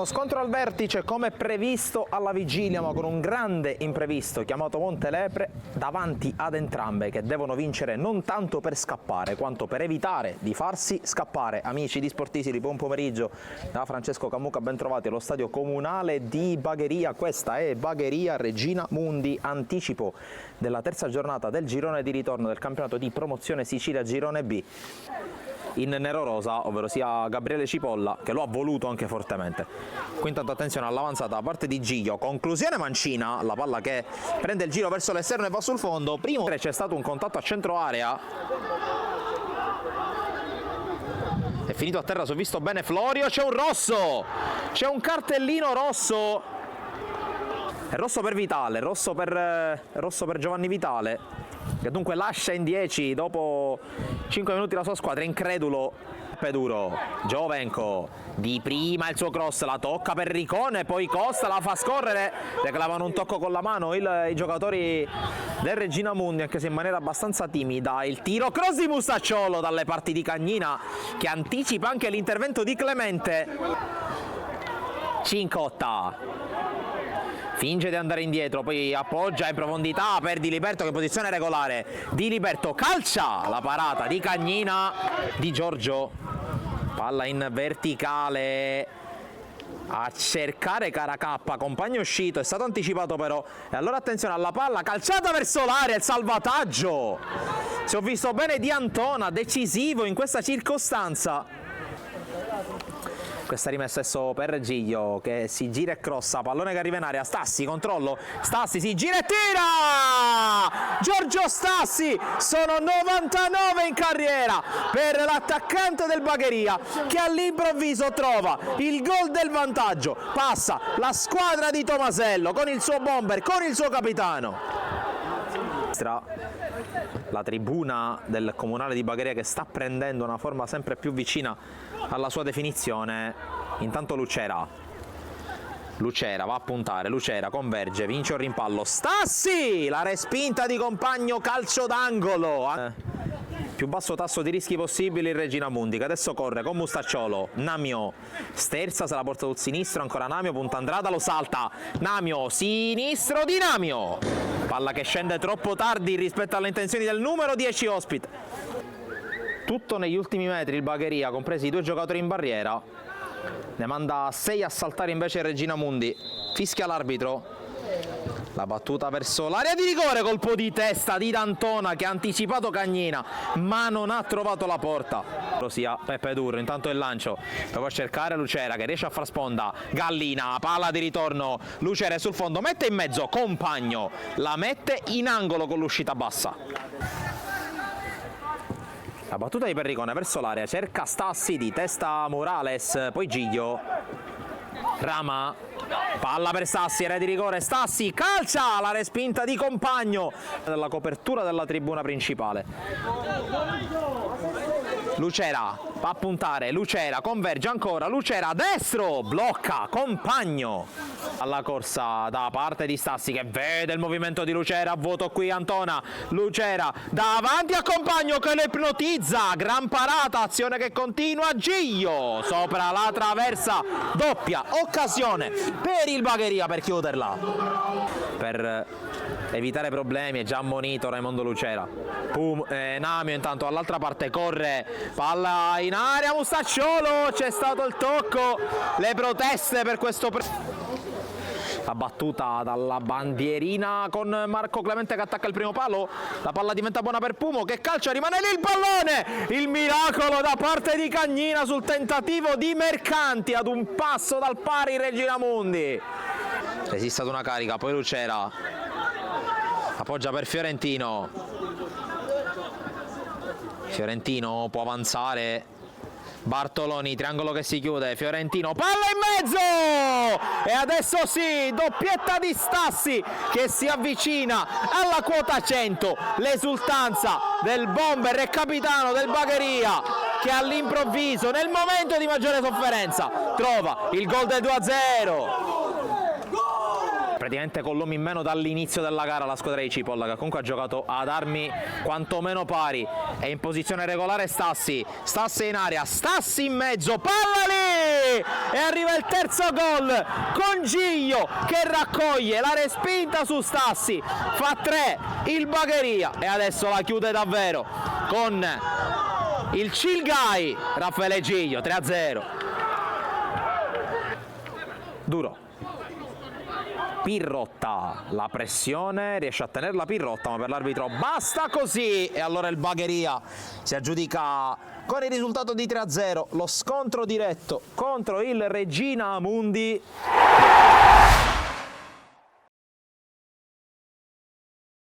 scontro al vertice come previsto alla vigilia, ma con un grande imprevisto chiamato Montelepre davanti ad entrambe, che devono vincere non tanto per scappare quanto per evitare di farsi scappare. Amici di Sportisili, buon pomeriggio da Francesco Camuca, ben trovati allo stadio comunale di Bagheria. Questa è Bagheria Regina Mundi, anticipo della terza giornata del girone di ritorno del campionato di promozione Sicilia Girone B. In nero-rosa, ovvero sia Gabriele Cipolla, che lo ha voluto anche fortemente. Qui intanto attenzione all'avanzata da parte di Giglio, conclusione mancina, la palla che prende il giro verso l'esterno e va sul fondo. Primo c'è stato un contatto a centro area, è finito a terra, se ho visto bene Florio, c'è un rosso, c'è un cartellino rosso, è rosso per Vitale, rosso per Giovanni Vitale, che dunque lascia in 10 dopo 5 minuti la sua squadra. Incredulo Peduro, Giovenco di prima il suo cross, la tocca per Ricone, poi Costa la fa scorrere, reclamano un tocco con la mano i giocatori del Regina Mundi, anche se in maniera abbastanza timida. Il tiro cross di Mustacciolo dalle parti di Cagnina, che anticipa anche l'intervento di Clemente. Cincotta finge di andare indietro, poi appoggia in profondità per Di Liberto, che posizione regolare. Di Liberto calcia la parata di Cagnina, di Giorgio, palla in verticale a cercare Caracappa, compagno uscito, è stato anticipato però, e allora attenzione alla palla calciata verso l'area, il salvataggio, se ho visto bene, di Antona, decisivo in questa circostanza. Questa rimessa adesso per Giglio, che si gira e crossa, pallone che arriva in area, Stassi, controllo, Stassi si gira e tira! Giorgio Stassi, sono 99 in carriera per l'attaccante del Bagheria, che all'improvviso trova il gol del vantaggio, passa la squadra di Tomasello con il suo bomber, con il suo capitano. La tribuna del comunale di Bagheria, che sta prendendo una forma sempre più vicina alla sua definizione. Intanto Lucera va a puntare, Lucera converge, vince un rimpallo, Stassi, la respinta di compagno, calcio d'angolo. Più basso tasso di rischi possibili il Regina Mundi, che adesso corre con Mustacciolo. Namio sterza, se la porta sul sinistro, ancora Namio, punta Andrada, lo salta, Namio, sinistro di Namio, palla che scende troppo tardi rispetto alle intenzioni del numero 10 ospite. Tutto negli ultimi metri il Bagheria, compresi i due giocatori in barriera, ne manda 6 a saltare invece il Regina Mundi. Fischia l'arbitro, la battuta verso l'area di rigore, colpo di testa di D'Antona che ha anticipato Cagnina ma non ha trovato la porta. Sia Peppe Durro, intanto il lancio, prova a cercare Lucera che riesce a far sponda, Gallina, palla di ritorno, Lucera è sul fondo, mette in mezzo, compagno la mette in angolo con l'uscita bassa. La battuta di Perricone verso l'area, cerca Stassi, di testa Morales, poi Giglio, Rama, palla per Stassi, area di rigore, Stassi calcia, la respinta di compagno della copertura della tribuna principale. Lucera va a puntare, Lucera converge ancora, Lucera a destro, blocca compagno. Alla corsa da parte di Stassi, che vede il movimento di Lucera, a vuoto qui Antona, Lucera davanti a compagno che lo ipnotizza, gran parata, azione che continua, Giglio sopra la traversa, doppia occasione per il Bagheria per chiuderla. Per evitare problemi è già ammonito Raimondo Lucera. Namio intanto dall'altra parte corre, palla in area, Mustacciolo, c'è stato il tocco, le proteste per questo la battuta dalla bandierina con Marco Clemente che attacca il primo palo, la palla diventa buona per Pumo che calcia, rimane lì il pallone, il miracolo da parte di Cagnina sul tentativo di Mercanti, ad un passo dal pari Regina Mundi. C'è stata una carica, poi Lucera appoggia per Fiorentino, Fiorentino può avanzare, Bartoloni, triangolo che si chiude, Fiorentino, palla in mezzo e adesso sì, doppietta di Stassi che si avvicina alla quota 100, l'esultanza del bomber e capitano del Bagheria che all'improvviso, nel momento di maggiore sofferenza, trova il gol del 2-0. Praticamente con l'uomo in meno dall'inizio della gara la squadra di Cipolla, che comunque ha giocato ad armi quantomeno pari, è in posizione regolare Stassi, Stassi in area, Stassi in mezzo, palla lì! e arriva il terzo gol con Giglio che raccoglie la respinta su Stassi, fa 3 il Bagheria e adesso la chiude davvero con il Cilgai, Raffaele Giglio, 3-0. Duro. Pirrotta, la pressione, riesce a tenerla Pirrotta, ma per l'arbitro basta così, e allora il Bagheria si aggiudica con il risultato di 3-0 lo scontro diretto contro il Regina Amundi.